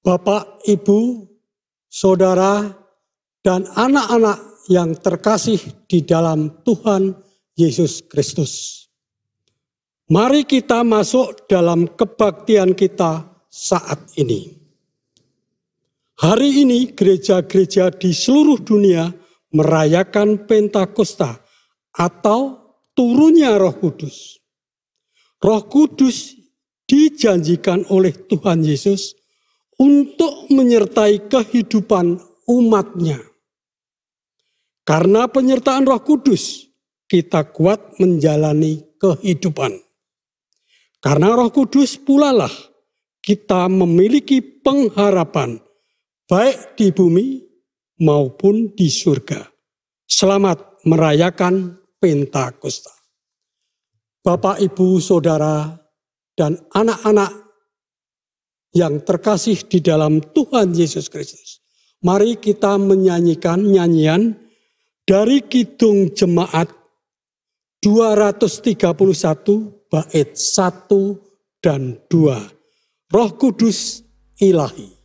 Bapak, Ibu, Saudara, dan anak-anak yang terkasih di dalam Tuhan Yesus Kristus. Mari kita masuk dalam kebaktian kita saat ini. Hari ini gereja-gereja di seluruh dunia merayakan Pentakosta atau turunnya Roh Kudus. Roh Kudus dijanjikan oleh Tuhan Yesus untuk menyertai kehidupan umat-Nya. Karena penyertaan Roh Kudus, kita kuat menjalani kehidupan. Karena Roh Kudus pula lah kita memiliki pengharapan baik di bumi maupun di surga. Selamat merayakan Pentakosta. Bapak, Ibu, Saudara, dan anak-anak yang terkasih di dalam Tuhan Yesus Kristus. Mari kita menyanyikan nyanyian dari Kidung Jemaat 231 bait 1 dan 2. Roh Kudus Ilahi.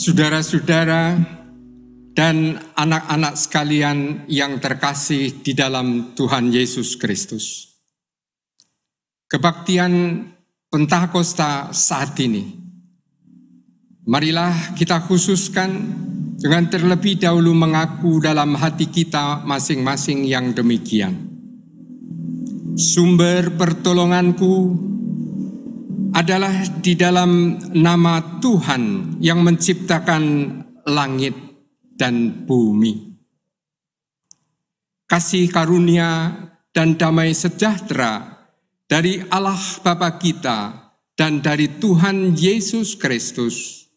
Saudara-saudara dan anak-anak sekalian yang terkasih di dalam Tuhan Yesus Kristus. Kebaktian Pentakosta saat ini, marilah kita khususkan dengan terlebih dahulu mengaku dalam hati kita masing-masing yang demikian. Sumber pertolonganku adalah di dalam nama Tuhan yang menciptakan langit dan bumi. Kasih karunia dan damai sejahtera dari Allah Bapa kita dan dari Tuhan Yesus Kristus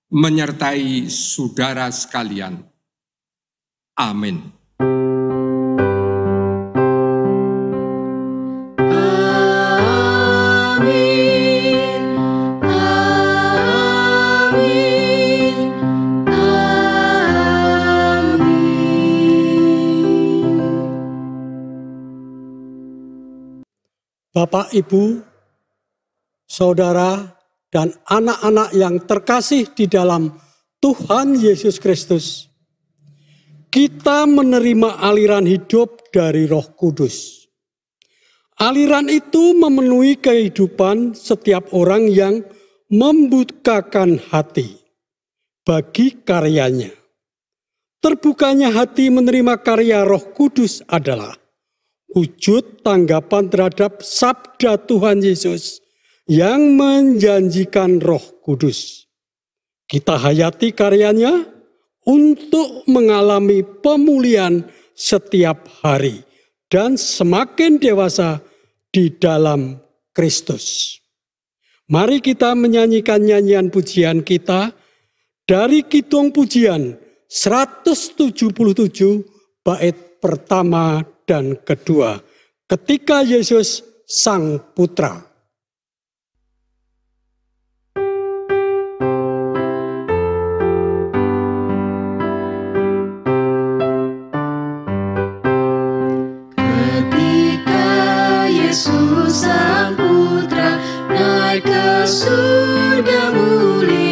menyertai saudara sekalian. Amin. Bapak, Ibu, Saudara, dan anak-anak yang terkasih di dalam Tuhan Yesus Kristus, kita menerima aliran hidup dari Roh Kudus. Aliran itu memenuhi kehidupan setiap orang yang membukakan hati bagi karyanya. Terbukanya hati menerima karya Roh Kudus adalah wujud tanggapan terhadap sabda Tuhan Yesus yang menjanjikan Roh Kudus. Kita hayati karyanya untuk mengalami pemulihan setiap hari dan semakin dewasa di dalam Kristus. Mari kita menyanyikan nyanyian pujian kita dari Kidung Pujian 177 bait pertama dan kedua, ketika Yesus Sang Putra. Ketika Yesus Sang Putra naik ke surga mulia,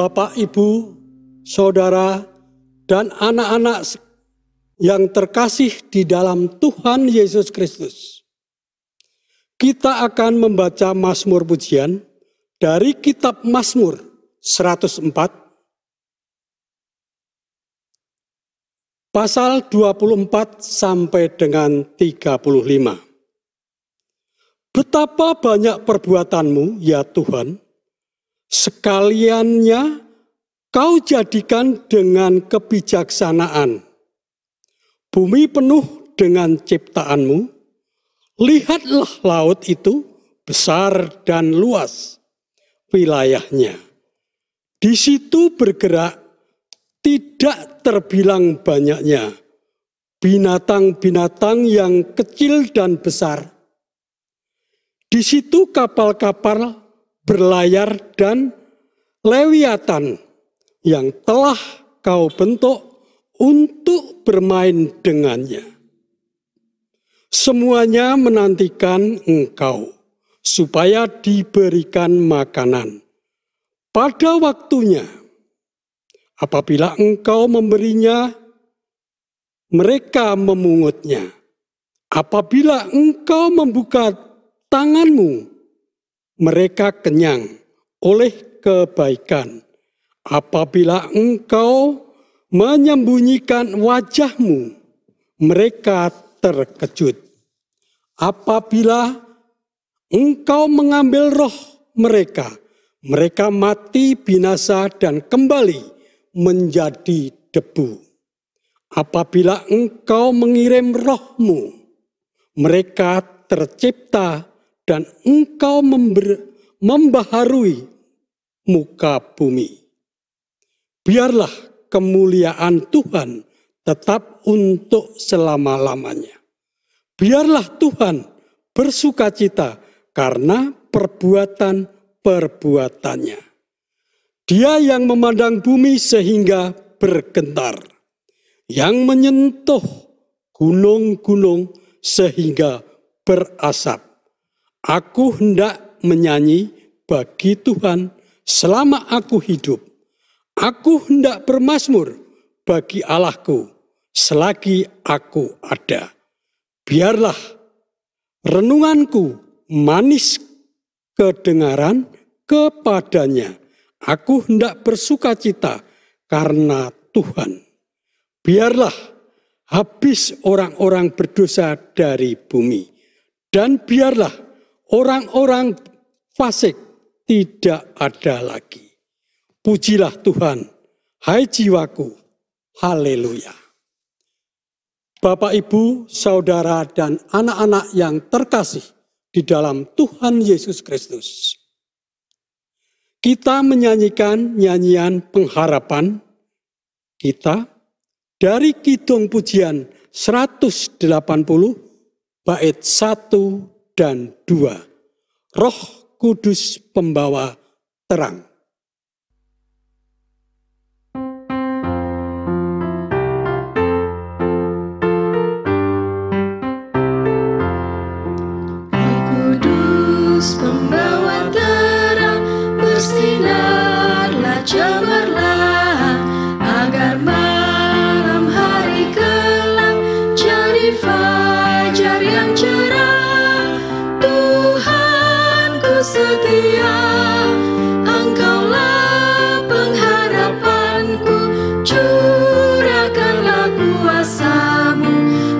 Bapak, Ibu, Saudara, dan anak-anak yang terkasih di dalam Tuhan Yesus Kristus. Kita akan membaca Mazmur Pujian dari kitab Mazmur 104, pasal 24 sampai dengan 35. Betapa banyak perbuatanmu, ya Tuhan, sekaliannya Kau jadikan dengan kebijaksanaan. Bumi penuh dengan ciptaanmu, lihatlah laut itu besar dan luas wilayahnya. Di situ bergerak tidak terbilang banyaknya binatang-binatang yang kecil dan besar. Di situ kapal-kapal berlayar dan lewiatan yang telah Kau bentuk untuk bermain dengannya. Semuanya menantikan Engkau supaya diberikan makanan pada waktunya. Apabila Engkau memberinya, mereka memungutnya. Apabila Engkau membuka tanganmu, mereka kenyang oleh kebaikan. Apabila Engkau menyembunyikan wajahmu, mereka terkejut. Apabila Engkau mengambil roh mereka, mereka mati binasa dan kembali menjadi debu. Apabila Engkau mengirim roh-Mu, mereka tercipta dan Engkau membaharui muka bumi. Biarlah kemuliaan Tuhan tetap untuk selama-lamanya. Biarlah Tuhan bersukacita karena perbuatan-perbuatannya. Dia yang memandang bumi sehingga bergetar, yang menyentuh gunung-gunung sehingga berasap. Aku hendak menyanyi bagi Tuhan selama aku hidup. Aku hendak bermazmur bagi Allahku selagi aku ada. Biarlah renunganku manis kedengaran kepadanya. Aku hendak bersukacita karena Tuhan. Biarlah habis orang-orang berdosa dari bumi. Dan biarlah orang-orang fasik tidak ada lagi. Pujilah Tuhan, hai jiwaku, haleluya. Bapak, Ibu, Saudara, dan anak-anak yang terkasih di dalam Tuhan Yesus Kristus. Kita menyanyikan nyanyian pengharapan kita dari Kidung Pujian 180 bait 1 dan 2. Roh Kudus pembawa terang. Pembawa terang, bersinarlah, jabarlah, agar malam hari kelak jadi fajar yang cerah. Tuhanku setia, Engkaulah pengharapanku, curahkanlah kuasa-Mu,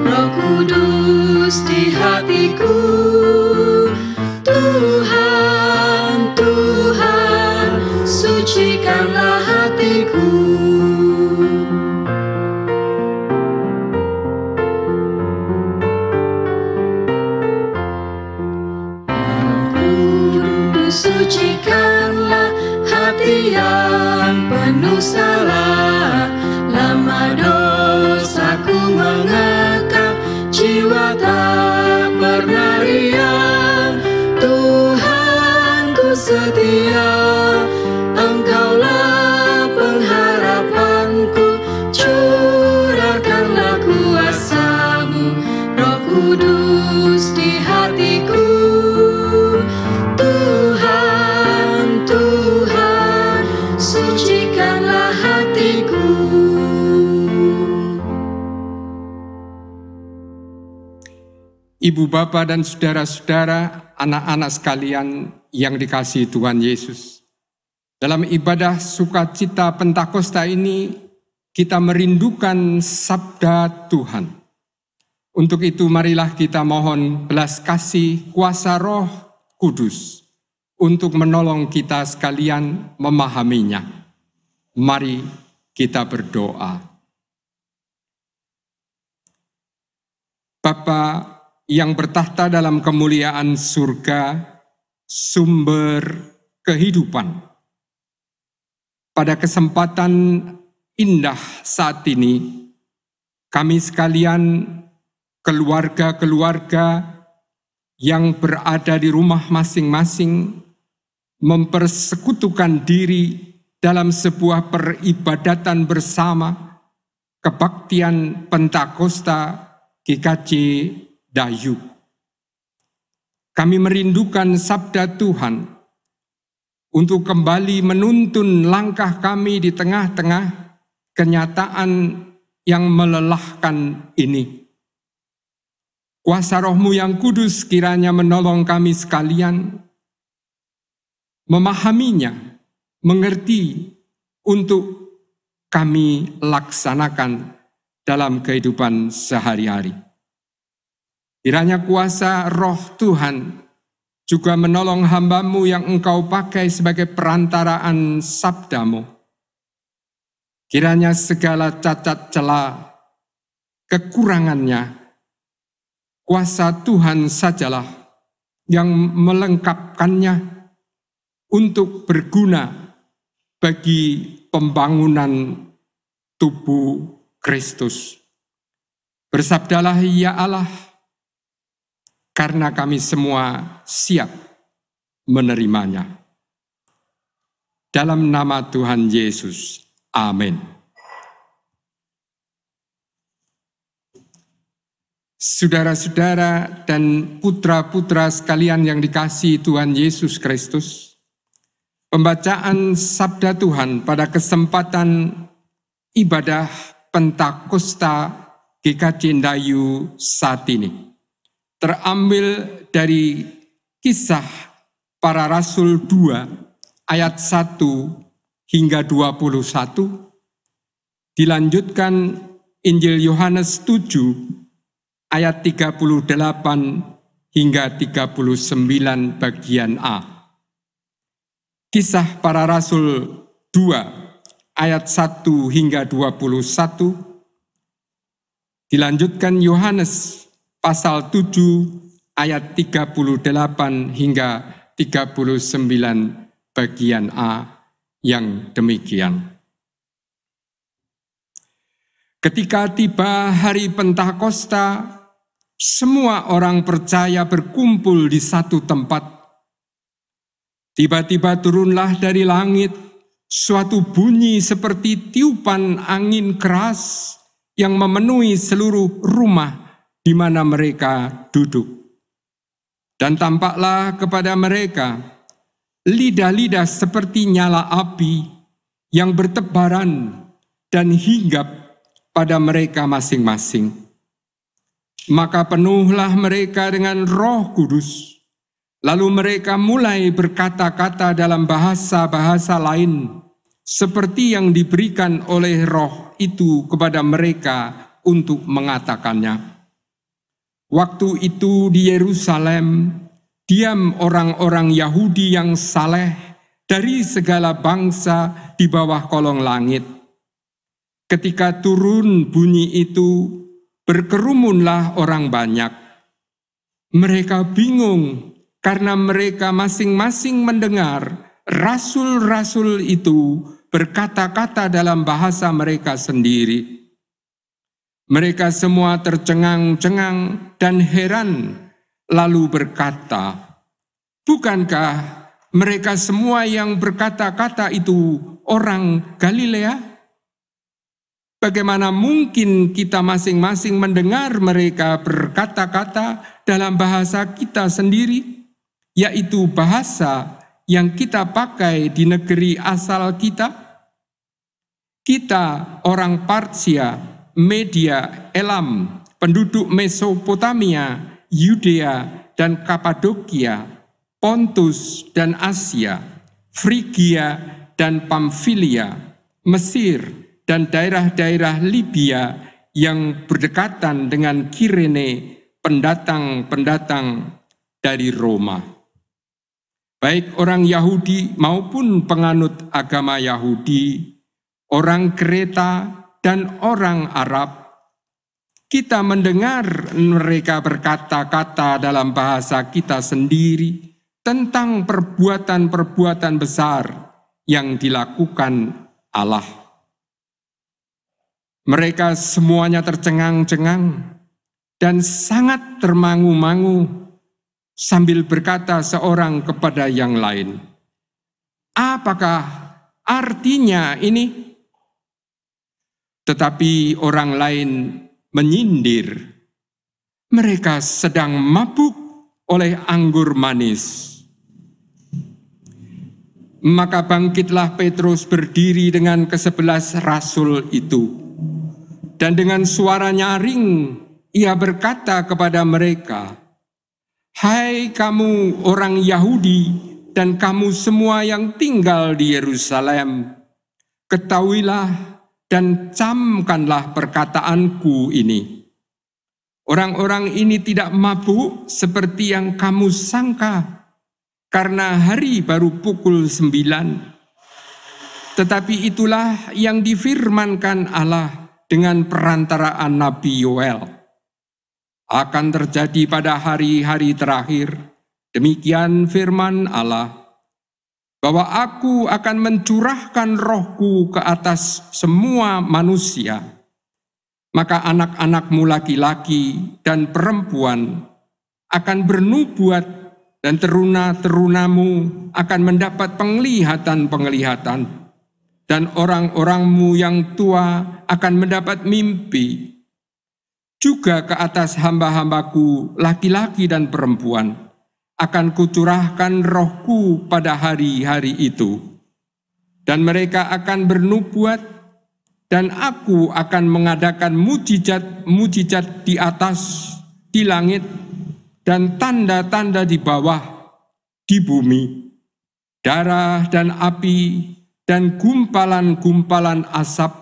Roh Kudus di hatiku. Tuhan, Tuhan, sucikanlah hatiku. Kudus, sucikanlah hati yang penuh salah. Lama dosaku mengekang, jiwa tak pernah riang. Tuhanku setia, Engkaulah pengharapanku, curahkanlah kuasa-Mu, Roh Kudus di hatiku. Tuhan, Tuhan, suci Ibu bapa dan saudara-saudara, anak-anak sekalian yang dikasihi Tuhan Yesus. Dalam ibadah sukacita Pentakosta ini, kita merindukan sabda Tuhan. Untuk itu marilah kita mohon belas kasih kuasa Roh Kudus untuk menolong kita sekalian memahaminya. Mari kita berdoa. Bapa yang bertahta dalam kemuliaan surga, sumber kehidupan. Pada kesempatan indah saat ini, kami sekalian keluarga-keluarga yang berada di rumah masing-masing mempersekutukan diri dalam sebuah peribadatan bersama kebaktian Pentakosta GKJ Dayu. Kami merindukan sabda Tuhan untuk kembali menuntun langkah kami di tengah-tengah kenyataan yang melelahkan ini. Kuasa Roh-Mu yang kudus kiranya menolong kami sekalian memahaminya, mengerti untuk kami laksanakan dalam kehidupan sehari-hari. Kiranya kuasa Roh Tuhan juga menolong hamba-Mu yang Engkau pakai sebagai perantaraan sabda-Mu. Kiranya segala cacat celah, kekurangannya, kuasa Tuhan sajalah yang melengkapkannya untuk berguna bagi pembangunan tubuh Kristus. Bersabdalah ya Allah, karena kami semua siap menerimanya. Dalam nama Tuhan Yesus, amin. Saudara-saudara dan putra-putra sekalian yang dikasihi Tuhan Yesus Kristus, pembacaan sabda Tuhan pada kesempatan ibadah Pentakosta GKJ Dayu saat ini terambil dari Kisah Para Rasul 2 ayat 1 hingga 21, dilanjutkan Injil Yohanes 7 ayat 38 hingga 39 bagian A. Kisah Para Rasul 2 ayat 1 hingga 21, dilanjutkan Yohanes pasal 7 ayat 38 hingga 39 bagian A yang demikian. Ketika tiba hari Pentakosta, semua orang percaya berkumpul di satu tempat. Tiba-tiba turunlah dari langit suatu bunyi seperti tiupan angin keras yang memenuhi seluruh rumah di mana mereka duduk. Dan tampaklah kepada mereka lidah-lidah seperti nyala api yang bertebaran dan hinggap pada mereka masing-masing. Maka penuhlah mereka dengan Roh Kudus. Lalu mereka mulai berkata-kata dalam bahasa-bahasa lain seperti yang diberikan oleh Roh itu kepada mereka untuk mengatakannya. Waktu itu di Yerusalem diam orang-orang Yahudi yang saleh dari segala bangsa di bawah kolong langit. Ketika turun bunyi itu, berkerumunlah orang banyak. Mereka bingung karena mereka masing-masing mendengar rasul-rasul itu berkata-kata dalam bahasa mereka sendiri. Mereka semua tercengang-cengang dan heran, lalu berkata, "Bukankah mereka semua yang berkata-kata itu orang Galilea? Bagaimana mungkin kita masing-masing mendengar mereka berkata-kata dalam bahasa kita sendiri, yaitu bahasa yang kita pakai di negeri asal kita? Kita orang Parsia, Media, Elam, penduduk Mesopotamia Yudea dan Kapadokia, Pontus dan Asia, Frigia dan Pamfilia, Mesir dan daerah-daerah Libya yang berdekatan dengan Kirene, pendatang-pendatang dari Roma. Baik orang Yahudi maupun penganut agama Yahudi, orang Kreta dan orang Arab, kita mendengar mereka berkata-kata dalam bahasa kita sendiri tentang perbuatan-perbuatan besar yang dilakukan Allah. Mereka semuanya tercengang-cengang dan sangat termangu-mangu sambil berkata seorang kepada yang lain, "Apakah artinya ini?" Tetapi orang lain menyindir, "Mereka sedang mabuk oleh anggur manis." Maka bangkitlah Petrus berdiri dengan ke-11 rasul itu, dan dengan suara nyaring ia berkata kepada mereka, "Hai kamu orang Yahudi dan kamu semua yang tinggal di Yerusalem, ketahuilah dan camkanlah perkataanku ini. Orang-orang ini tidak mabuk seperti yang kamu sangka, karena hari baru pukul 9. Tetapi itulah yang difirmankan Allah dengan perantaraan Nabi Yoel. Akan terjadi pada hari-hari terakhir, demikian firman Allah, bahwa aku akan mencurahkan rohku ke atas semua manusia. Maka anak-anakmu laki-laki dan perempuan akan bernubuat, dan teruna-terunamu akan mendapat penglihatan-penglihatan, dan orang-orangmu yang tua akan mendapat mimpi. Juga ke atas hamba-hambaku laki-laki dan perempuan akan kucurahkan rohku pada hari-hari itu. Dan mereka akan bernubuat, dan aku akan mengadakan mujizat-mujizat di atas, di langit, dan tanda-tanda di bawah, di bumi, darah dan api, dan gumpalan-gumpalan asap.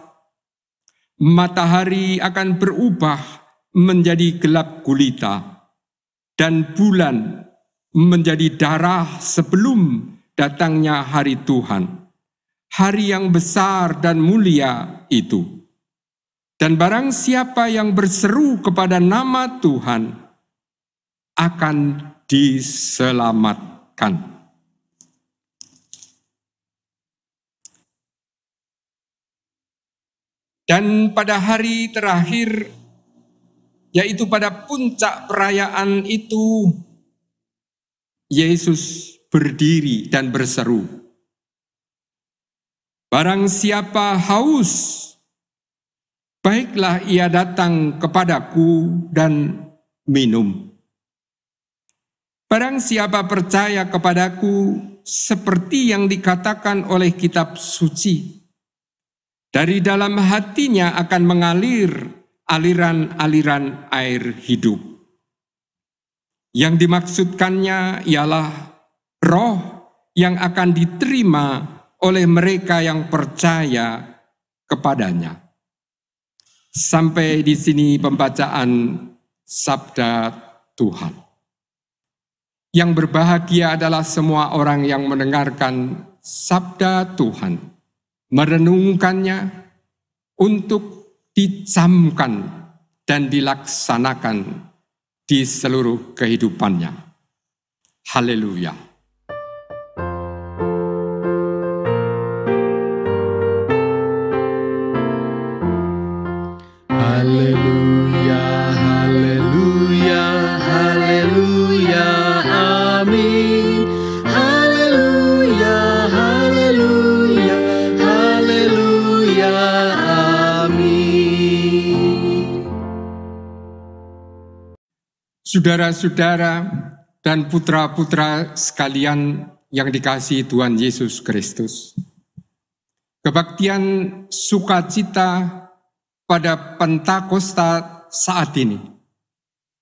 Matahari akan berubah menjadi gelap gulita, dan bulan menjadi darah sebelum datangnya hari Tuhan, hari yang besar dan mulia itu. Dan barang siapa yang berseru kepada nama Tuhan akan diselamatkan. Dan pada hari terakhir, yaitu pada puncak perayaan itu, Yesus berdiri dan berseru, "Barang siapa haus, baiklah ia datang kepadaku dan minum. Barang siapa percaya kepadaku, seperti yang dikatakan oleh kitab suci, dari dalam hatinya akan mengalir aliran-aliran air hidup." Yang dimaksudkannya ialah roh yang akan diterima oleh mereka yang percaya kepadanya. Sampai di sini pembacaan sabda Tuhan. Yang berbahagia adalah semua orang yang mendengarkan sabda Tuhan, merenungkannya untuk dicamkan dan dilaksanakan di seluruh kehidupannya. Haleluya. Haleluya, haleluya, haleluya, amin. Haleluya, haleluya, haleluya, amin. Saudara-saudara dan putra-putra sekalian yang dikasihi Tuhan Yesus Kristus, kebaktian sukacita pada Pentakosta saat ini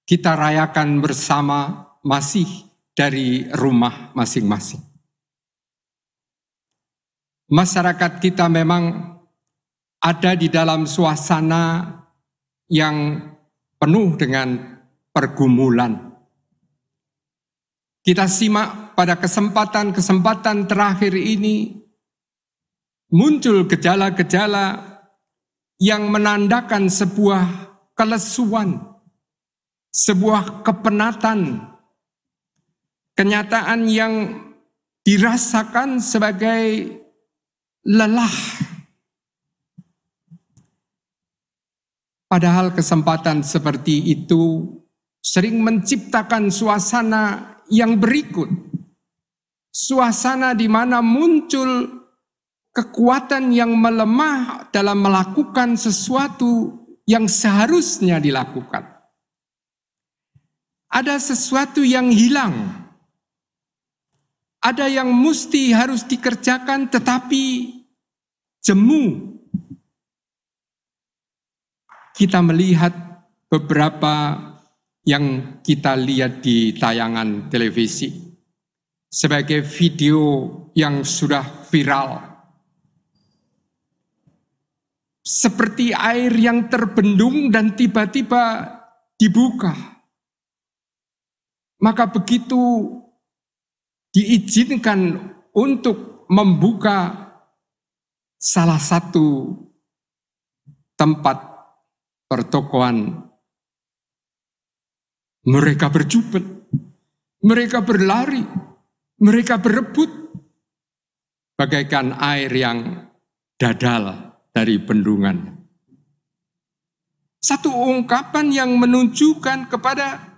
kita rayakan bersama masih dari rumah masing-masing. Masyarakat kita memang ada di dalam suasana yang penuh dengan pergumulan. Kita simak pada kesempatan terakhir ini muncul gejala-gejala yang menandakan sebuah kelesuan, sebuah kepenatan, kenyataan yang dirasakan sebagai lelah. Padahal kesempatan seperti itu sering menciptakan suasana yang berikut. Suasana di mana muncul kekuatan yang melemah dalam melakukan sesuatu yang seharusnya dilakukan. Ada sesuatu yang hilang. Ada yang mesti harus dikerjakan tetapi jemu. Kita melihat beberapa yang kita lihat di tayangan televisi sebagai video yang sudah viral. Seperti air yang terbendung dan tiba-tiba dibuka. Maka begitu diizinkan untuk membuka salah satu tempat pertokoan, mereka berjubel, mereka berlari, mereka berebut, bagaikan air yang dadal dari bendungan. Satu ungkapan yang menunjukkan kepada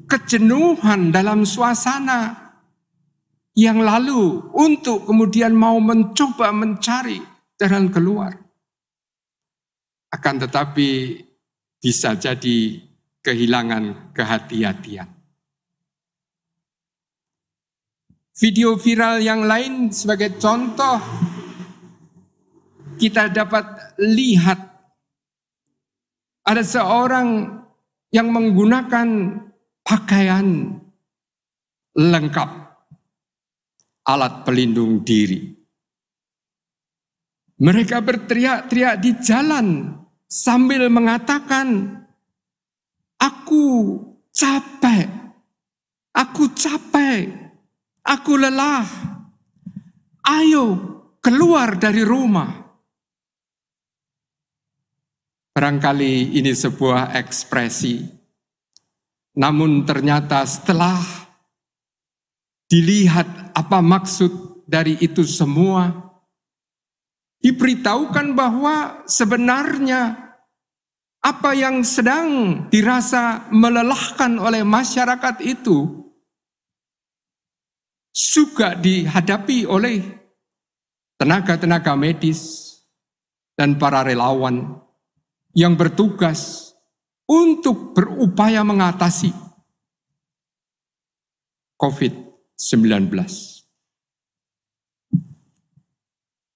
kejenuhan dalam suasana yang lalu untuk kemudian mau mencoba mencari jalan keluar. Akan tetapi bisa jadi kehilangan kehati-hatian. Video viral yang lain sebagai contoh, kita dapat lihat ada seorang yang menggunakan pakaian lengkap, alat pelindung diri. Mereka berteriak-teriak di jalan sambil mengatakan, aku capek, aku lelah, ayo keluar dari rumah. Barangkali ini sebuah ekspresi, namun ternyata setelah dilihat apa maksud dari itu semua, diberitahukan bahwa sebenarnya apa yang sedang dirasa melelahkan oleh masyarakat itu juga dihadapi oleh tenaga-tenaga medis dan para relawan yang bertugas untuk berupaya mengatasi COVID-19.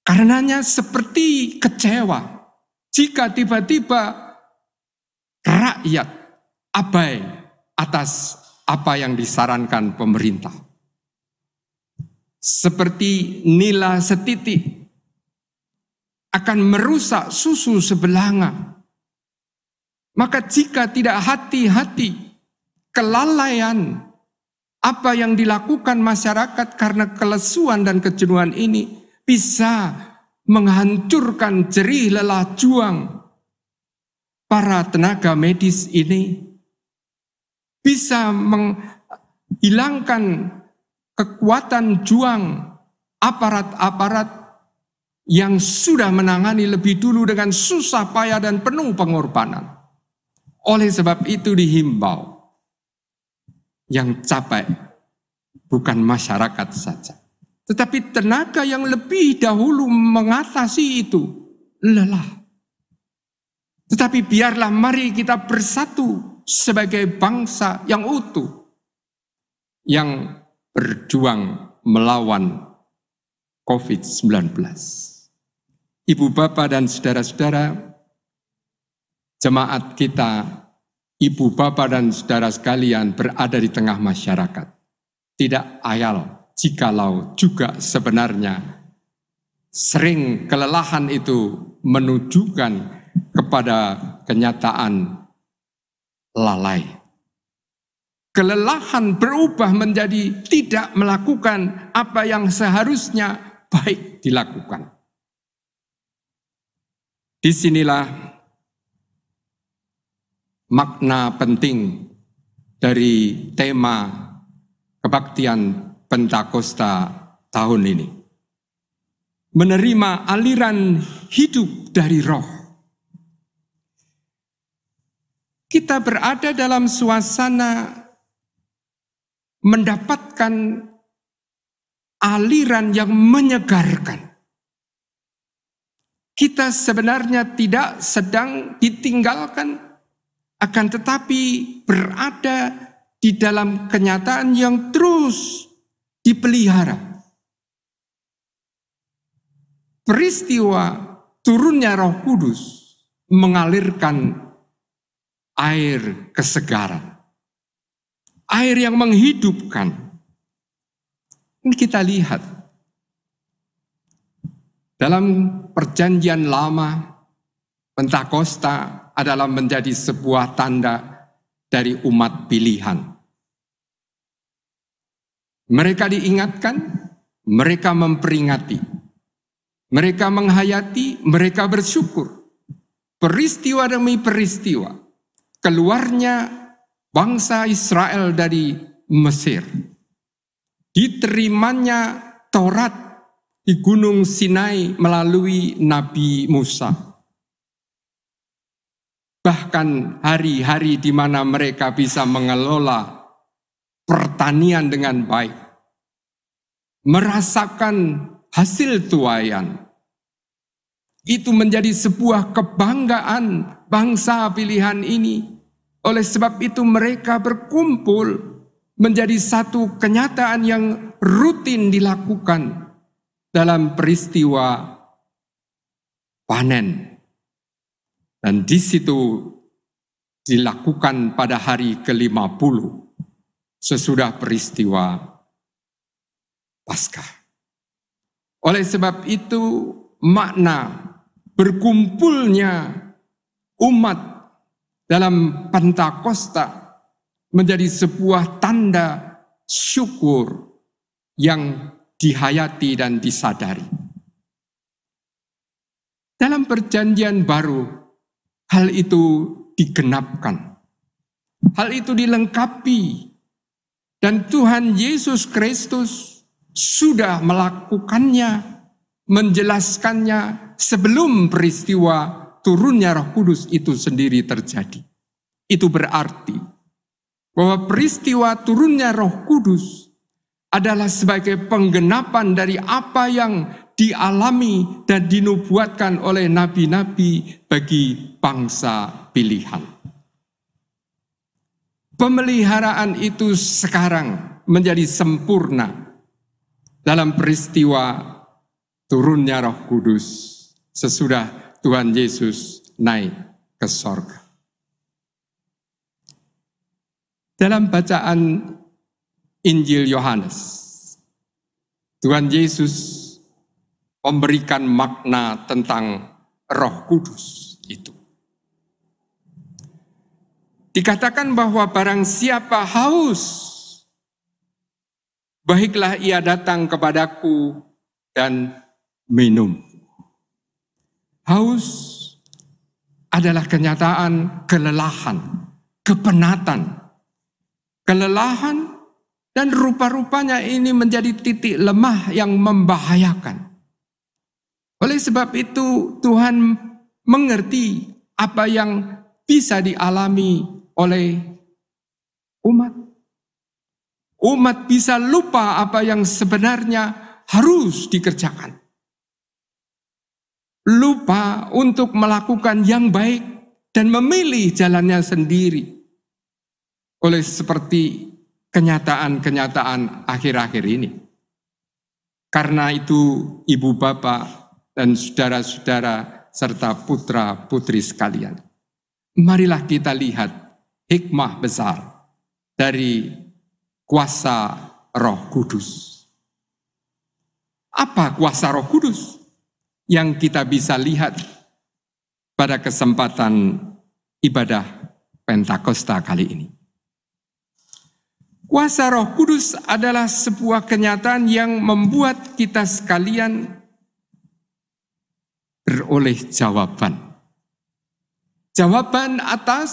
Karenanya seperti kecewa jika tiba-tiba rakyat abai atas apa yang disarankan pemerintah. Seperti nila setitik akan merusak susu sebelanga. Maka jika tidak hati-hati, kelalaian apa yang dilakukan masyarakat karena kelesuan dan kejenuhan ini bisa menghancurkan jerih lelah juang para tenaga medis ini, bisa menghilangkan kekuatan juang aparat-aparat yang sudah menangani lebih dulu dengan susah payah dan penuh pengorbanan. Oleh sebab itu dihimbau, yang capek bukan masyarakat saja, tetapi tenaga yang lebih dahulu mengatasi itu lelah. Tetapi biarlah mari kita bersatu sebagai bangsa yang utuh, yang berjuang melawan COVID-19. Ibu, Bapak, dan saudara-saudara, jemaat kita ibu, bapak, dan saudara sekalian berada di tengah masyarakat. Tidak ayal jikalau juga sebenarnya sering kelelahan itu menunjukkan kepada kenyataan lalai. Kelelahan berubah menjadi tidak melakukan apa yang seharusnya baik dilakukan. Disinilah makna penting dari tema kebaktian Pentakosta tahun ini. Menerima aliran hidup dari Roh. Kita berada dalam suasana mendapatkan aliran yang menyegarkan. Kita sebenarnya tidak sedang ditinggalkan, akan tetapi berada di dalam kenyataan yang terus dipelihara. Peristiwa turunnya Roh Kudus mengalirkan air kesegaran. Air yang menghidupkan. Ini kita lihat. Dalam perjanjian lama, Pentakosta adalah menjadi sebuah tanda dari umat pilihan. Mereka diingatkan, mereka memperingati. Mereka menghayati, mereka bersyukur. Peristiwa demi peristiwa. Keluarnya bangsa Israel dari Mesir. Diterimanya Taurat di Gunung Sinai melalui Nabi Musa. Bahkan hari-hari di mana mereka bisa mengelola pertanian dengan baik. Merasakan hasil tuaian. Itu menjadi sebuah kebanggaan bangsa pilihan ini. Oleh sebab itu mereka berkumpul menjadi satu kenyataan yang rutin dilakukan dalam peristiwa panen. Dan di situ dilakukan pada hari ke-50 sesudah peristiwa Paskah. Oleh sebab itu makna berkumpulnya umat dalam Pentakosta menjadi sebuah tanda syukur yang dihayati dan disadari. Dalam perjanjian baru, hal itu digenapkan. Hal itu dilengkapi. Dan Tuhan Yesus Kristus sudah melakukannya, menjelaskannya sebelum peristiwa turunnya Roh Kudus itu sendiri terjadi. Itu berarti bahwa peristiwa turunnya Roh Kudus adalah sebagai penggenapan dari apa yang dialami dan dinubuatkan oleh nabi-nabi bagi bangsa pilihan. Pemeliharaan itu sekarang menjadi sempurna dalam peristiwa turunnya Roh Kudus sesudah Tuhan Yesus naik ke sorga. Dalam bacaan Injil Yohanes, Tuhan Yesus memberikan makna tentang Roh Kudus itu. Dikatakan bahwa barang siapa haus, baiklah ia datang kepadaku dan minum. Haus adalah kenyataan kelelahan, kepenatan. Kelelahan dan rupa-rupanya ini menjadi titik lemah yang membahayakan. Oleh sebab itu Tuhan mengerti apa yang bisa dialami oleh umat. Umat bisa lupa apa yang sebenarnya harus dikerjakan. Lupa untuk melakukan yang baik dan memilih jalannya sendiri. Oleh seperti kenyataan-kenyataan akhir-akhir ini. Karena itu ibu bapak dan saudara-saudara serta putra-putri sekalian. Marilah kita lihat hikmah besar dari kuasa Roh Kudus. Apa kuasa Roh Kudus yang kita bisa lihat pada kesempatan ibadah Pentakosta kali ini? Kuasa Roh Kudus adalah sebuah kenyataan yang membuat kita sekalian beroleh jawaban. Jawaban atas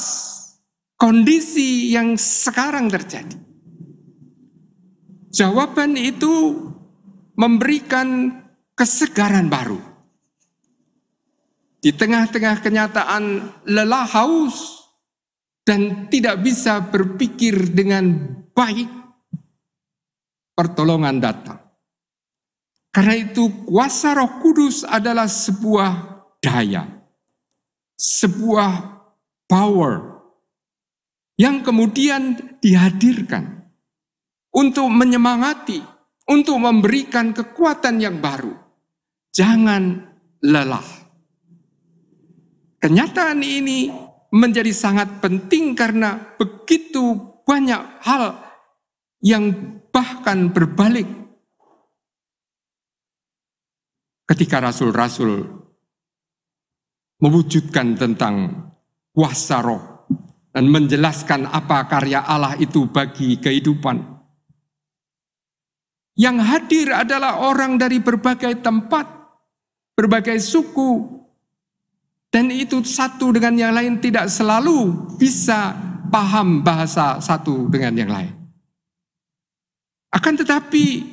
kondisi yang sekarang terjadi. Jawaban itu memberikan kesegaran baru. Di tengah-tengah kenyataan lelah, haus, dan tidak bisa berpikir dengan baik, pertolongan datang. Karena itu kuasa Roh Kudus adalah sebuah daya, sebuah power yang kemudian dihadirkan untuk menyemangati, untuk memberikan kekuatan yang baru. Jangan lelah. Kenyataan ini menjadi sangat penting karena begitu banyak hal yang bahkan berbalik ketika rasul-rasul mewujudkan tentang kuasa roh dan menjelaskan apa karya Allah itu bagi kehidupan. Yang hadir adalah orang dari berbagai tempat, berbagai suku, dan itu satu dengan yang lain tidak selalu bisa paham bahasa satu dengan yang lain. Akan tetapi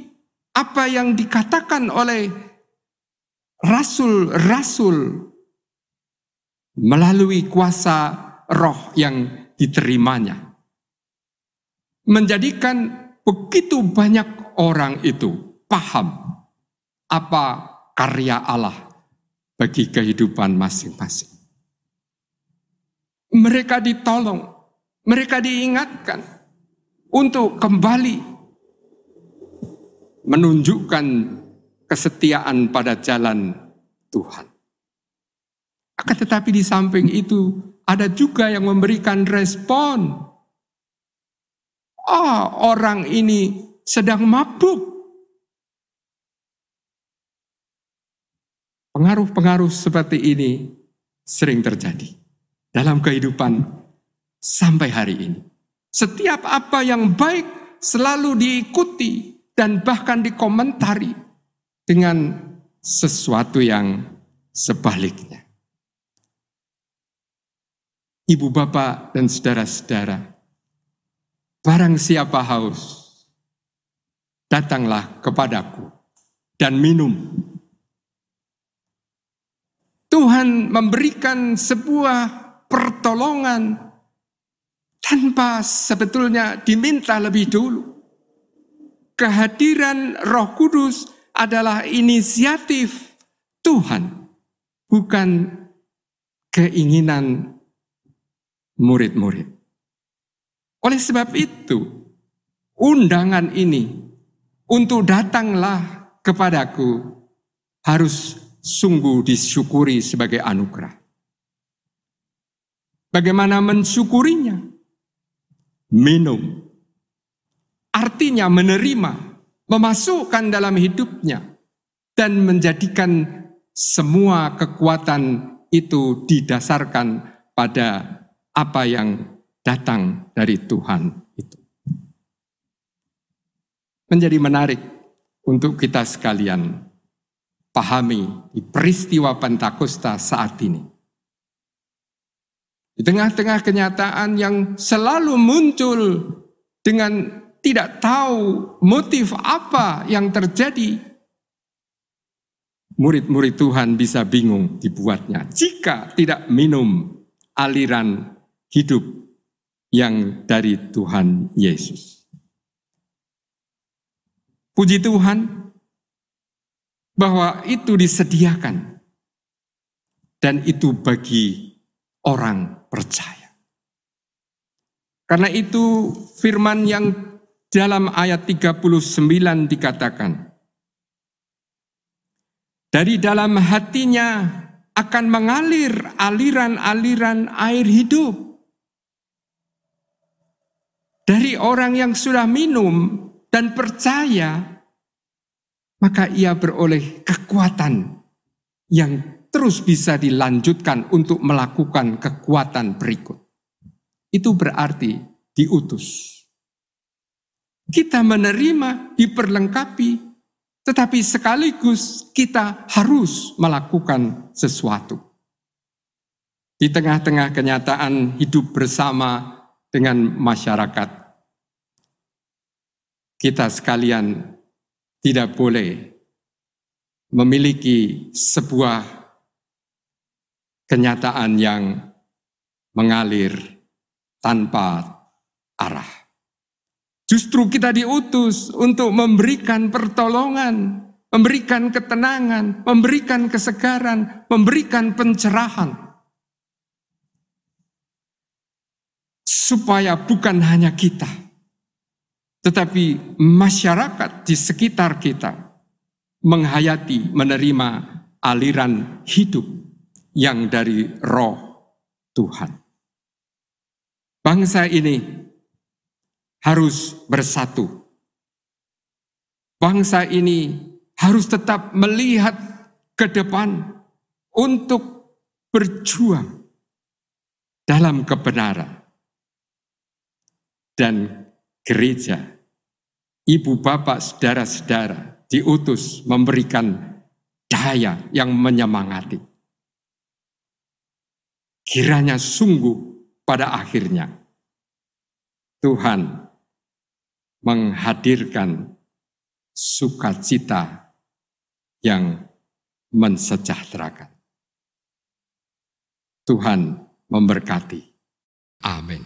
apa yang dikatakan oleh rasul-rasul melalui kuasa roh yang diterimanya menjadikan begitu banyak orang itu paham apa karya Allah bagi kehidupan masing-masing. Mereka ditolong, mereka diingatkan untuk kembali menunjukkan kesetiaan pada jalan Tuhan. Akan tetapi di samping itu ada juga yang memberikan respon. Orang ini sedang mabuk. Pengaruh-pengaruh seperti ini sering terjadi dalam kehidupan sampai hari ini. Setiap apa yang baik selalu diikuti dan bahkan dikomentari dengan sesuatu yang sebaliknya. Ibu, bapak, dan saudara-saudara, barang siapa haus, datanglah kepadaku dan minum. Tuhan memberikan sebuah pertolongan tanpa sebetulnya diminta lebih dulu. Kehadiran Roh Kudus adalah inisiatif Tuhan, bukan keinginan murid-murid. Oleh sebab itu, undangan ini untuk datanglah kepadaku harus sungguh disyukuri sebagai anugerah. Bagaimana mensyukurinya? Minum. Artinya menerima, memasukkan dalam hidupnya, dan menjadikan semua kekuatan itu didasarkan pada apa yang datang dari Tuhan itu. Menjadi menarik untuk kita sekalian pahami di peristiwa Pentakosta saat ini. Di tengah-tengah kenyataan yang selalu muncul dengan tidak tahu motif apa yang terjadi, murid-murid Tuhan bisa bingung dibuatnya jika tidak minum aliran hidup yang dari Tuhan Yesus. Puji Tuhan bahwa itu disediakan dan itu bagi orang percaya. Karena itu firman yang dalam ayat 39 dikatakan, dari dalam hatinya akan mengalir aliran-aliran air hidup. dari orang yang sudah minum dan percaya, maka ia beroleh kekuatan yang terus bisa dilanjutkan untuk melakukan kekuatan berikut. Itu berarti diutus. Kita menerima, diperlengkapi, tetapi sekaligus kita harus melakukan sesuatu. Di tengah-tengah kenyataan hidup bersama dengan masyarakat, kita sekalian tidak boleh memiliki sebuah kenyataan yang mengalir tanpa arah. Justru kita diutus untuk memberikan pertolongan, memberikan ketenangan, memberikan kesegaran, memberikan pencerahan. Supaya bukan hanya kita, tetapi masyarakat di sekitar kita menghayati, menerima aliran hidup yang dari Roh Tuhan. Bangsa ini harus bersatu. Bangsa ini harus tetap melihat ke depan untuk berjuang dalam kebenaran. Dan gereja, ibu bapak, saudara-saudara diutus memberikan daya yang menyemangati. Kiranya sungguh pada akhirnya Tuhan menghadirkan sukacita yang mensejahterakan. Tuhan memberkati. Amin.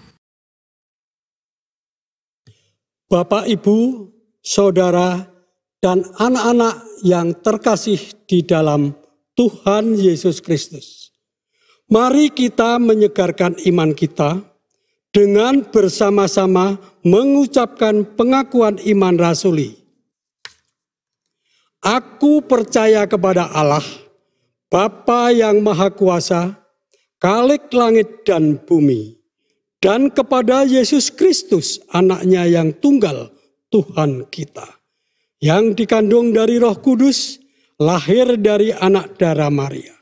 Bapak, Ibu, Saudara, dan anak-anak yang terkasih di dalam Tuhan Yesus Kristus. Mari kita menyegarkan iman kita dengan bersama-sama mengucapkan pengakuan iman rasuli. Aku percaya kepada Allah, Bapa yang Maha Kuasa, Khalik langit dan bumi, dan kepada Yesus Kristus, anaknya yang tunggal, Tuhan kita, yang dikandung dari Roh Kudus, lahir dari anak darah Maria,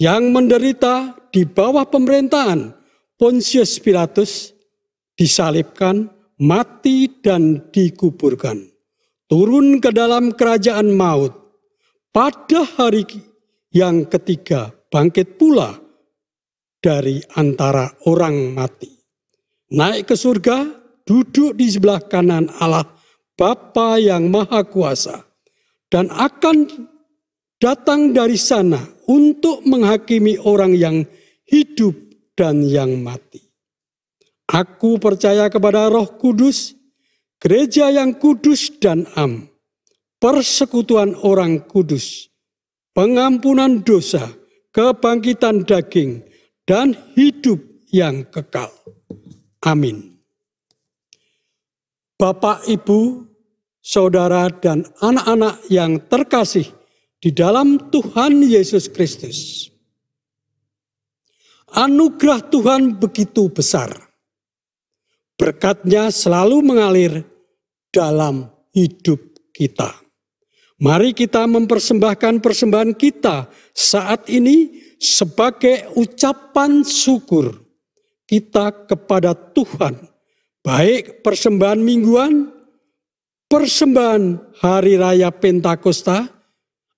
yang menderita di bawah pemerintahan Pontius Pilatus, disalibkan, mati dan dikuburkan, turun ke dalam kerajaan maut, pada hari yang ketiga bangkit pula dari antara orang mati, naik ke surga, duduk di sebelah kanan Allah Bapa yang Maha Kuasa, dan akan datang dari sana untuk menghakimi orang yang hidup dan yang mati. Aku percaya kepada Roh Kudus, gereja yang kudus dan am, persekutuan orang kudus, pengampunan dosa, kebangkitan daging, dan hidup yang kekal. Amin. Bapak, Ibu, Saudara, dan anak-anak yang terkasih di dalam Tuhan Yesus Kristus. Anugerah Tuhan begitu besar. Berkat-Nya selalu mengalir dalam hidup kita. Mari kita mempersembahkan persembahan kita saat ini sebagai ucapan syukur kita kepada Tuhan. Baik persembahan mingguan, persembahan hari raya Pentakosta,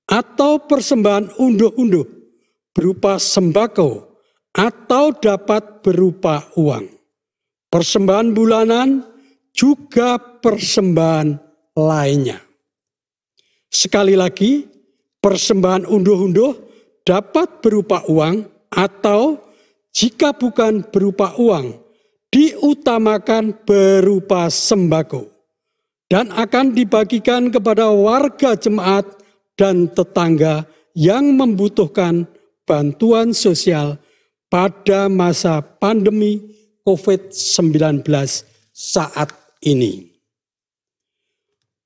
atau persembahan unduh-unduh berupa sembako, atau dapat berupa uang. Persembahan bulanan juga persembahan lainnya. Sekali lagi, persembahan unduh-unduh dapat berupa uang atau jika bukan berupa uang, diutamakan berupa sembako dan akan dibagikan kepada warga jemaat dan tetangga yang membutuhkan bantuan sosial pada masa pandemi COVID-19 saat ini.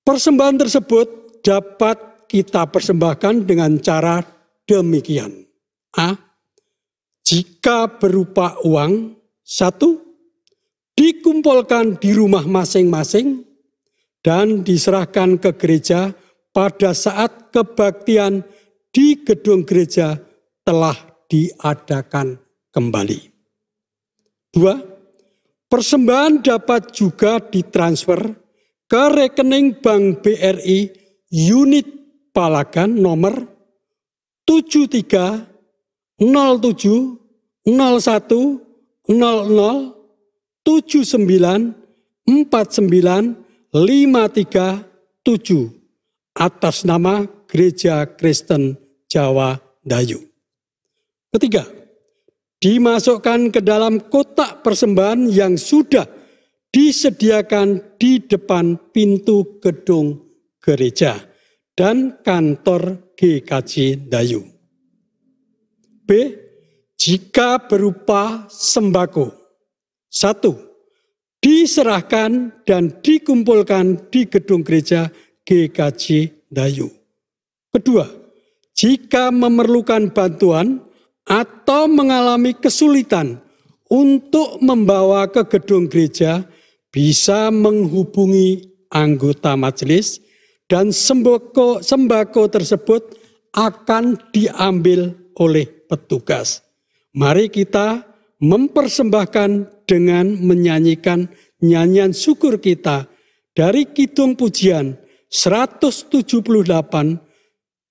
Persembahan tersebut dapat kita persembahkan dengan cara demikian. A. Jika berupa uang, 1. dikumpulkan di rumah masing-masing dan diserahkan ke gereja pada saat kebaktian di gedung gereja telah diadakan kembali. 2. Persembahan dapat juga ditransfer ke rekening Bank BRI unit Palagan nomor 73 07 01 00 79 49 537 atas nama Gereja Kristen Jawa Dayu. Ketiga, dimasukkan ke dalam kotak persembahan yang sudah disediakan di depan pintu gedung gereja dan kantor GKJ Dayu. B. Jika berupa sembako. 1. Diserahkan dan dikumpulkan di gedung gereja GKJ Dayu. Kedua, jika memerlukan bantuan atau mengalami kesulitan untuk membawa ke gedung gereja, bisa menghubungi anggota majelis dan sembako tersebut akan diambil oleh petugas. Mari kita mempersembahkan dengan menyanyikan nyanyian syukur kita dari Kidung Pujian 178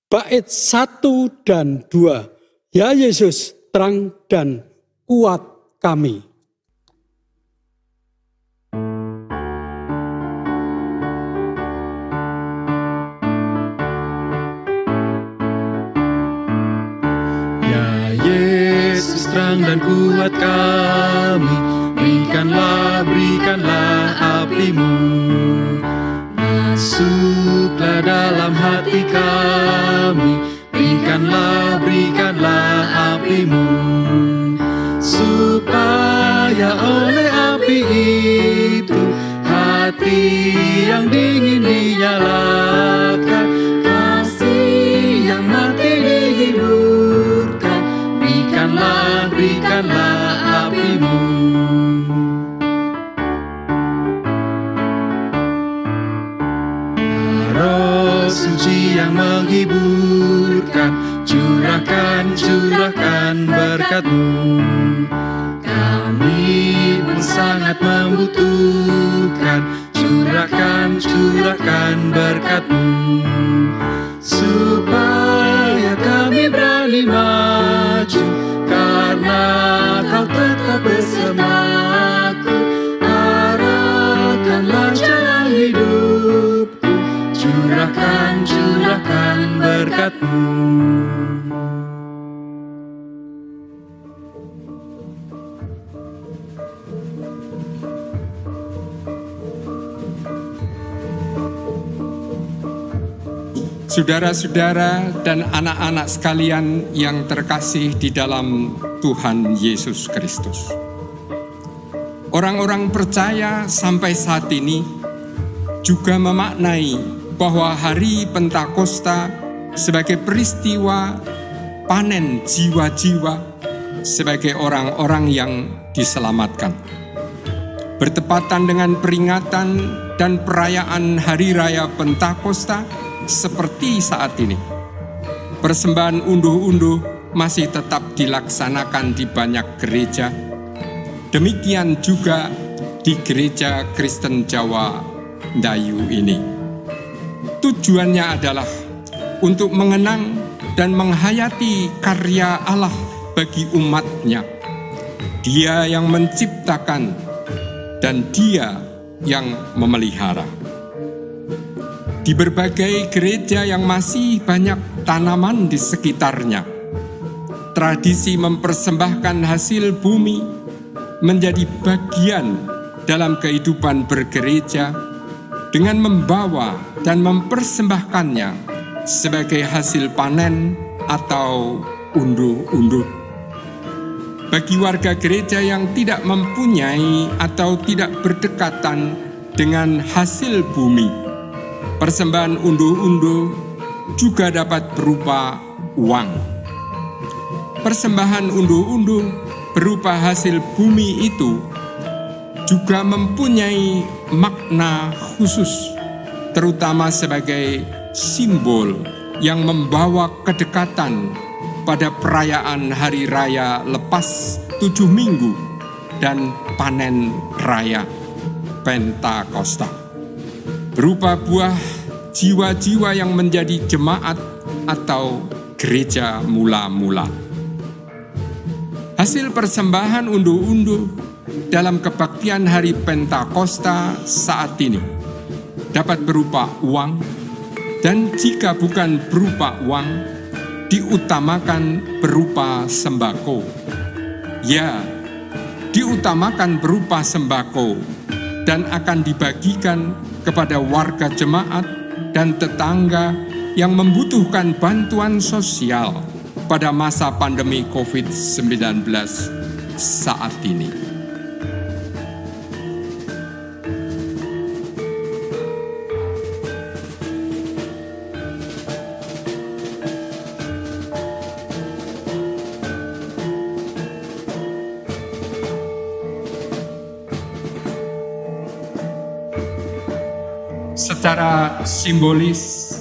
bait 1 dan 2. Ya Yesus, terang dan kuat kami. Ya Yesus, terang dan kuat kami, berikanlah apimu, masuklah dalam hati kami, berikanlah apimu, supaya oleh api itu hati yang dingin dinyalakan, kasih yang mati dihiburkan, berikanlah apimu. Roh suci yang menghiburkan, curahkan berkat-Mu. Kami pun sangat membutuhkan, curahkan berkat-Mu, supaya kami berani maju, karena Kau tetap bersamaku. Arahkanlah jalan hidupku, curahkan berkat-Mu. Saudara-saudara dan anak-anak sekalian yang terkasih di dalam Tuhan Yesus Kristus. Orang-orang percaya sampai saat ini juga memaknai bahwa hari Pentakosta sebagai peristiwa panen jiwa-jiwa sebagai orang-orang yang diselamatkan. Bertepatan dengan peringatan dan perayaan Hari Raya Pentakosta seperti saat ini, persembahan unduh-unduh masih tetap dilaksanakan di banyak gereja. Demikian juga di Gereja Kristen Jawa Dayu ini. Tujuannya adalah untuk mengenang dan menghayati karya Allah bagi umat-Nya. Dia yang menciptakan dan Dia yang memelihara. Di berbagai gereja yang masih banyak tanaman di sekitarnya, tradisi mempersembahkan hasil bumi menjadi bagian dalam kehidupan bergereja dengan membawa dan mempersembahkannya sebagai hasil panen atau unduh-unduh. Bagi warga gereja yang tidak mempunyai atau tidak berdekatan dengan hasil bumi, persembahan unduh-unduh juga dapat berupa uang. Persembahan unduh-unduh berupa hasil bumi itu juga mempunyai makna khusus, terutama sebagai simbol yang membawa kedekatan pada perayaan hari raya lepas 7 minggu dan panen raya Pentakosta, berupa buah jiwa-jiwa yang menjadi jemaat atau gereja mula-mula. Hasil persembahan unduh-unduh dalam kebaktian hari Pentakosta saat ini dapat berupa uang, dan jika bukan berupa uang, diutamakan berupa sembako. Ya, diutamakan berupa sembako dan akan dibagikan kepada warga jemaat dan tetangga yang membutuhkan bantuan sosial pada masa pandemi COVID-19 saat ini. Secara simbolis,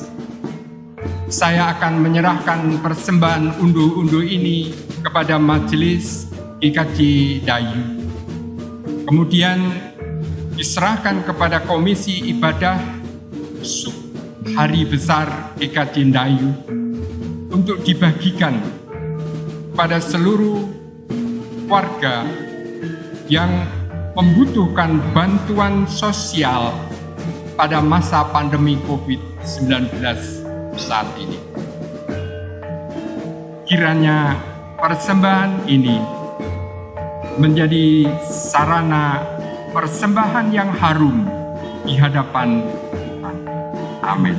saya akan menyerahkan persembahan unduh-unduh ini kepada Majelis GKJ Dayu. Kemudian diserahkan kepada Komisi Ibadah Sub Hari Besar GKJ Dayu untuk dibagikan pada seluruh warga yang membutuhkan bantuan sosial pada masa pandemi COVID-19 saat ini. Kiranya persembahan ini menjadi sarana persembahan yang harum di hadapan Tuhan. Amin.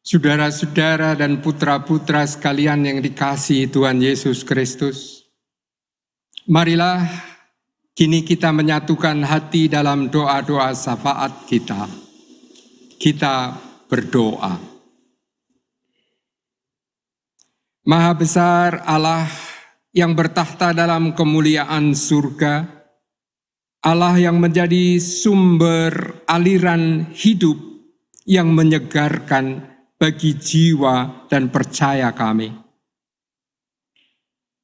Saudara-saudara dan putra-putra sekalian yang dikasihi Tuhan Yesus Kristus, marilah kini kita menyatukan hati dalam doa-doa syafaat kita. Kita berdoa. Maha besar Allah yang bertahta dalam kemuliaan surga, Allah yang menjadi sumber aliran hidup yang menyegarkan bagi jiwa dan percaya kami.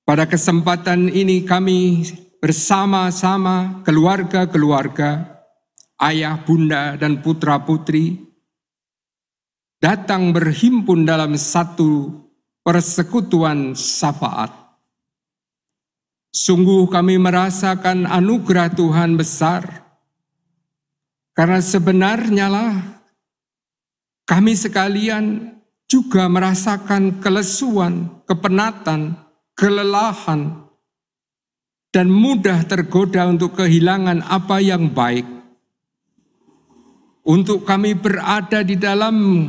Pada kesempatan ini kami bersama-sama keluarga-keluarga, ayah, bunda, dan putra-putri datang berhimpun dalam satu persekutuan syafaat. Sungguh kami merasakan anugerah Tuhan besar, karena sebenarnya lah kami sekalian juga merasakan kelesuan, kepenatan, kelelahan, dan mudah tergoda untuk kehilangan apa yang baik. Untuk kami berada di dalam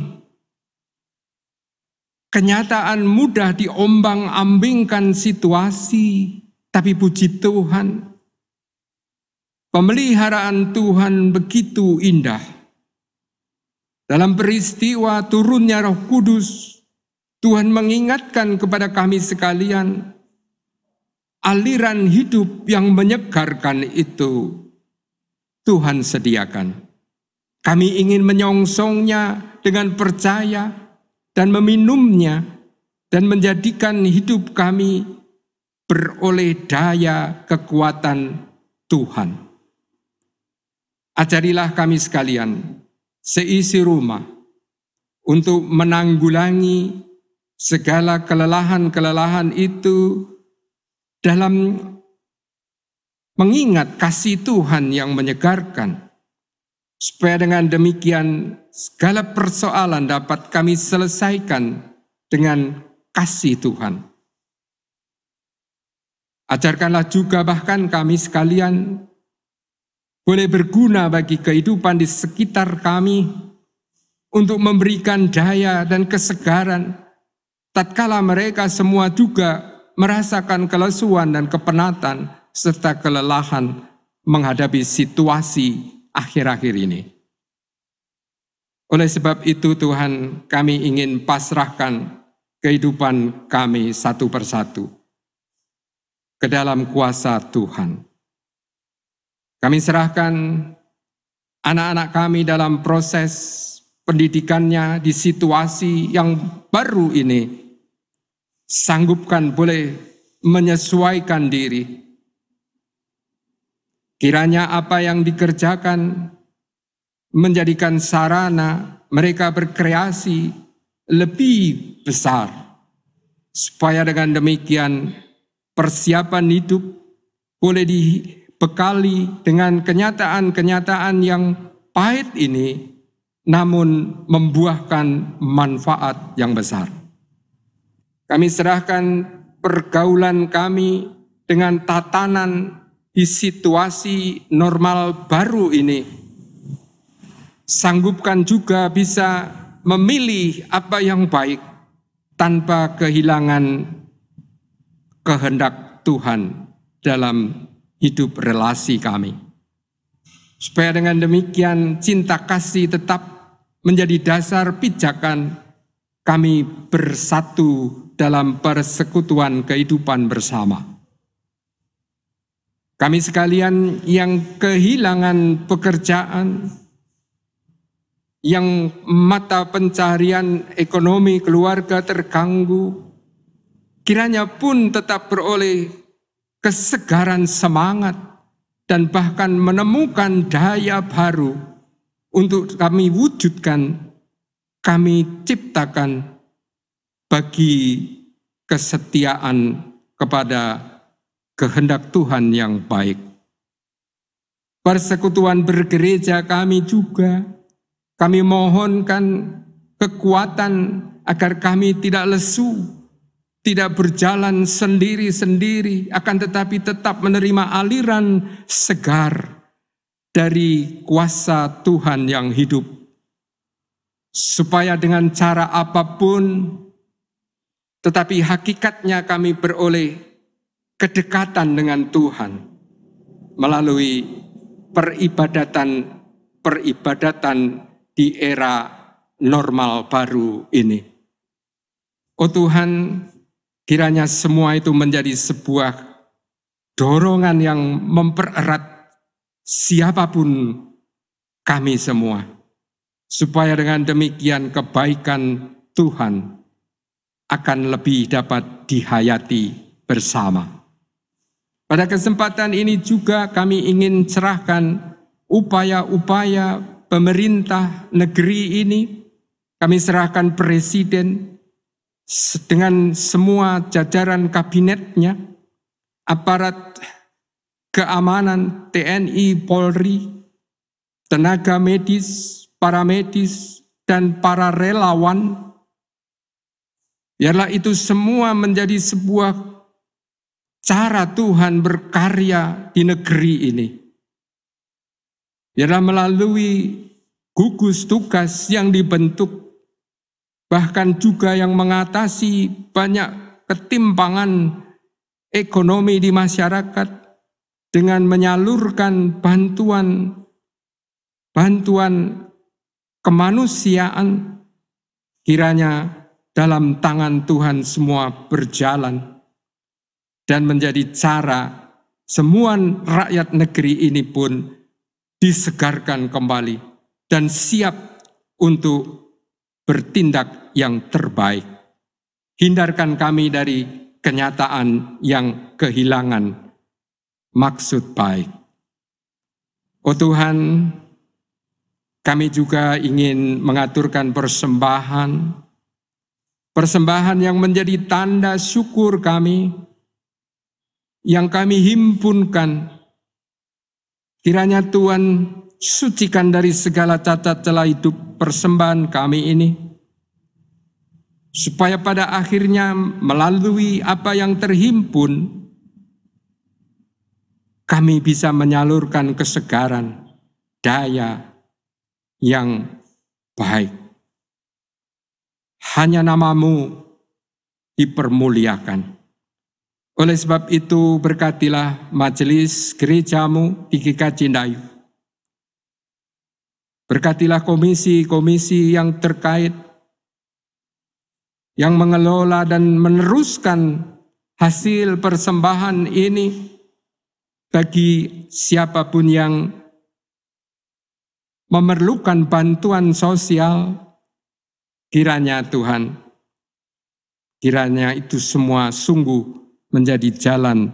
kenyataan mudah diombang-ambingkan situasi, tapi puji Tuhan, pemeliharaan Tuhan begitu indah. Dalam peristiwa turunnya Roh Kudus, Tuhan mengingatkan kepada kami sekalian, aliran hidup yang menyegarkan itu Tuhan sediakan. Kami ingin menyongsongnya dengan percaya dan meminumnya dan menjadikan hidup kami beroleh daya kekuatan Tuhan. Ajarilah kami sekalian seisi rumah untuk menanggulangi segala kelelahan-kelelahan itu dalam mengingat kasih Tuhan yang menyegarkan, supaya dengan demikian segala persoalan dapat kami selesaikan dengan kasih Tuhan. Ajarkanlah juga bahkan kami sekalian boleh berguna bagi kehidupan di sekitar kami untuk memberikan daya dan kesegaran tatkala mereka semua juga merasakan kelesuan dan kepenatan serta kelelahan menghadapi situasi akhir-akhir ini. Oleh sebab itu Tuhan, kami ingin pasrahkan kehidupan kami satu persatu ke dalam kuasa Tuhan. Kami serahkan anak-anak kami dalam proses pendidikannya di situasi yang baru ini. Sanggupkan boleh menyesuaikan diri. Kiranya apa yang dikerjakan menjadikan sarana mereka berkreasi lebih besar. Supaya dengan demikian persiapan hidup boleh dibekali dengan kenyataan-kenyataan yang pahit ini, namun membuahkan manfaat yang besar. Kami serahkan pergaulan kami dengan tatanan di situasi normal baru ini. Sanggupkan juga bisa memilih apa yang baik tanpa kehilangan kehendak Tuhan dalam hidup relasi kami. Supaya dengan demikian cinta kasih tetap menjadi dasar pijakan kami bersatu dalam persekutuan kehidupan bersama. Kami sekalian yang kehilangan pekerjaan, yang mata pencaharian ekonomi keluarga terganggu, kiranya pun tetap beroleh kesegaran semangat dan bahkan menemukan daya baru untuk kami wujudkan, kami ciptakan bagi kesetiaan kepada kehendak Tuhan yang baik. Persekutuan bergereja kami juga, kami mohonkan kekuatan agar kami tidak lesu, tidak berjalan sendiri-sendiri, akan tetapi tetap menerima aliran segar dari kuasa Tuhan yang hidup. Supaya dengan cara apapun, tetapi hakikatnya kami beroleh kedekatan dengan Tuhan melalui peribadatan di era normal baru ini. Oh Tuhan, kiranya semua itu menjadi sebuah dorongan yang mempererat siapapun kami semua. Supaya dengan demikian kebaikan Tuhan akan lebih dapat dihayati bersama. Pada kesempatan ini juga kami ingin cerahkan upaya-upaya pemerintah negeri ini. Kami serahkan Presiden dengan semua jajaran kabinetnya, aparat keamanan, TNI, Polri, tenaga medis, paramedis, dan para relawan. Biarlah itu semua menjadi sebuah cara Tuhan berkarya di negeri ini. Biarlah melalui gugus tugas yang dibentuk, bahkan juga yang mengatasi banyak ketimpangan ekonomi di masyarakat dengan menyalurkan bantuan kemanusiaan, kiranya dalam tangan Tuhan semua berjalan dan menjadi cara semua rakyat negeri ini pun disegarkan kembali dan siap untuk bertindak yang terbaik. Hindarkan kami dari kenyataan yang kehilangan maksud baik. Oh Tuhan, kami juga ingin mengaturkan persembahan yang menjadi tanda syukur kami, yang kami himpunkan. Kiranya Tuhan sucikan dari segala cacat celah hidup persembahan kami ini, supaya pada akhirnya melalui apa yang terhimpun, kami bisa menyalurkan kesegaran, daya yang baik. Hanya nama-Mu dipermuliakan. Oleh sebab itu berkatilah majelis gereja-Mu di GKJ Ndayu. Berkatilah komisi-komisi yang terkait, yang mengelola dan meneruskan hasil persembahan ini bagi siapapun yang memerlukan bantuan sosial. Kiranya Tuhan, kiranya itu semua sungguh menjadi jalan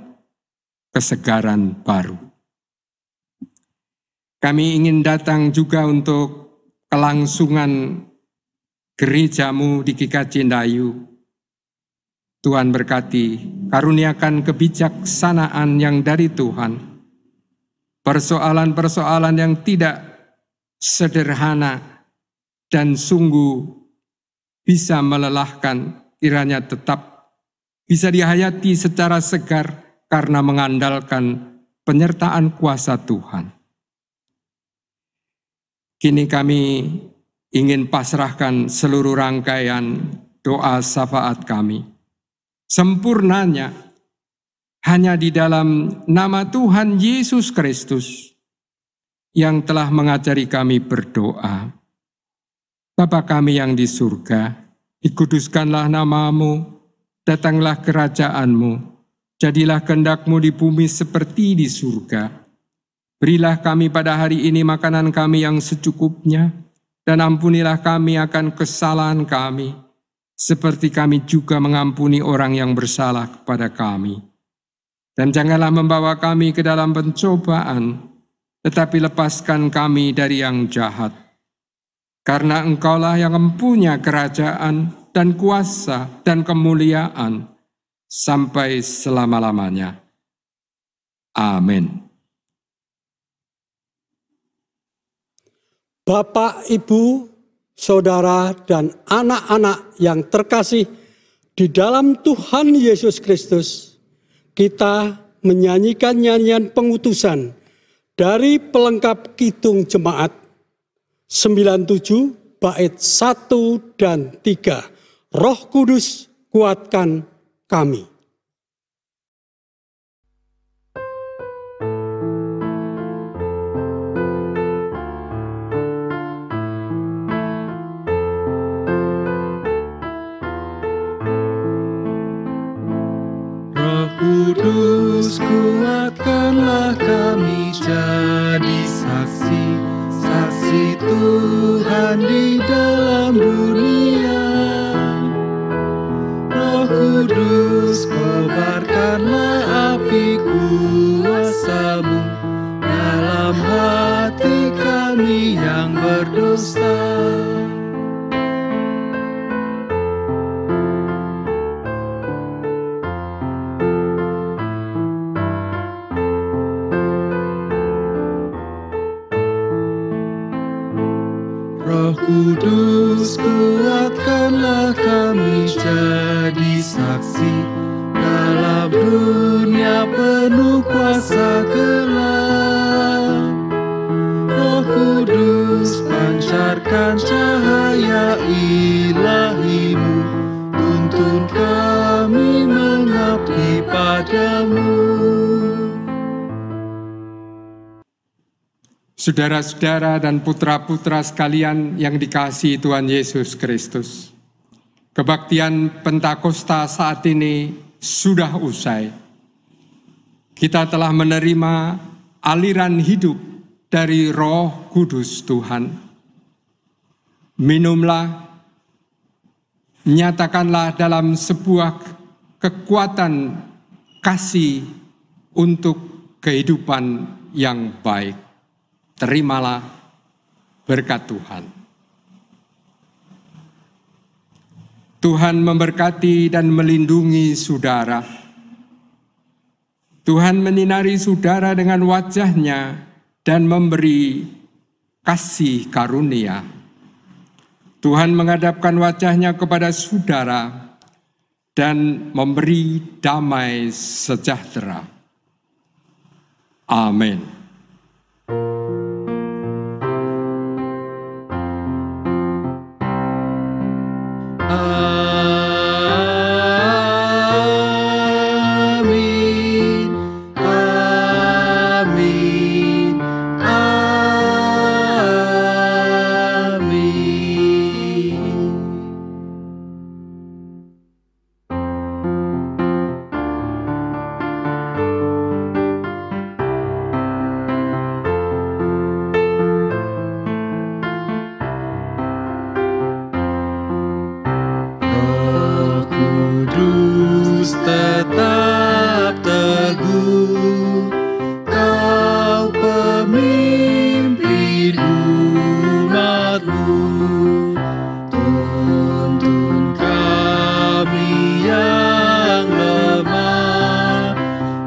kesegaran baru. Kami ingin datang juga untuk kelangsungan gereja-Mu di GKJ Ndayu. Tuhan berkati, karuniakan kebijaksanaan yang dari Tuhan. Persoalan-persoalan yang tidak sederhana dan sungguh bisa melelahkan, kiranya tetap bisa dihayati secara segar karena mengandalkan penyertaan kuasa Tuhan. Kini kami ingin pasrahkan seluruh rangkaian doa syafaat kami. Sempurnanya hanya di dalam nama Tuhan Yesus Kristus yang telah mengajari kami berdoa. Bapa kami yang di surga, dikuduskanlah nama-Mu, datanglah kerajaan-Mu, jadilah kehendak-Mu di bumi seperti di surga. Berilah kami pada hari ini makanan kami yang secukupnya, dan ampunilah kami akan kesalahan kami, seperti kami juga mengampuni orang yang bersalah kepada kami. Dan janganlah membawa kami ke dalam pencobaan, tetapi lepaskan kami dari yang jahat. Karena Engkaulah yang mempunyai kerajaan dan kuasa dan kemuliaan sampai selama-lamanya. Amin. Bapak, Ibu, Saudara, dan anak-anak yang terkasih di dalam Tuhan Yesus Kristus, kita menyanyikan nyanyian pengutusan dari pelengkap Kidung Jemaat 97 bait 1 dan 3. Roh Kudus kuatkan kami. Kudus kuatkanlah kami jadi saksi, saksi Tuhan di dalam dunia. Roh Kudus kobarkanlah api kuasa-Mu dalam hati kami yang berdosa. Roh Kudus kuatkanlah kami jadi saksi dalam dunia penuh kuasa gelap. Roh Kudus pancarkan cahaya ilahi-Mu, tuntun kami mengabdi padamu. Saudara-saudara dan putra-putra sekalian yang dikasihi Tuhan Yesus Kristus, kebaktian Pentakosta saat ini sudah usai. Kita telah menerima aliran hidup dari Roh Kudus Tuhan. Minumlah, nyatakanlah dalam sebuah kekuatan kasih untuk kehidupan yang baik. Terimalah berkat Tuhan. Tuhan memberkati dan melindungi saudara. Tuhan menyinari saudara dengan wajah-Nya dan memberi kasih karunia. Tuhan menghadapkan wajah-Nya kepada saudara dan memberi damai sejahtera. Amin. Amin, amin, amin. Roh Kudus tetap teguh, Kau pemimpin umat-Mu. Tuntun kami yang lemah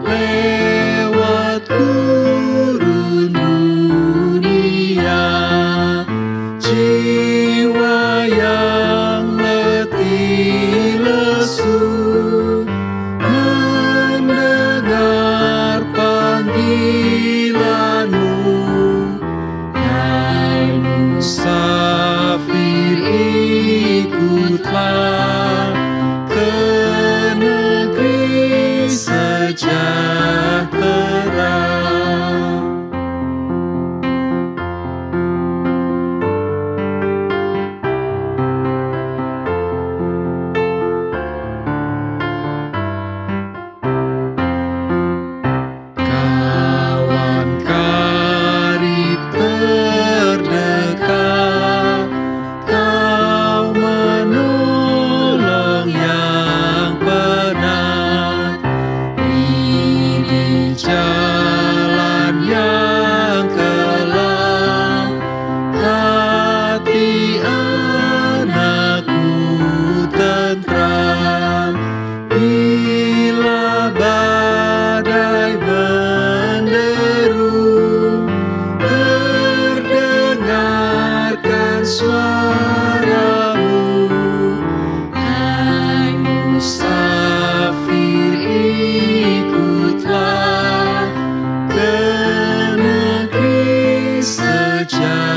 lewat gurun dunia, jiwa yang letih lesu mendengar panggilan-Mu. Hai musafir, ikutlah ke negeri sejahtera. Kawan karib terdekat, Kau menolong yang penat di jalan yang kelam. Hati anakku tentram bila badai menderu. Terdengarkan suara-Mu. Hai musafir, ikutlah ke negeri sejahtera.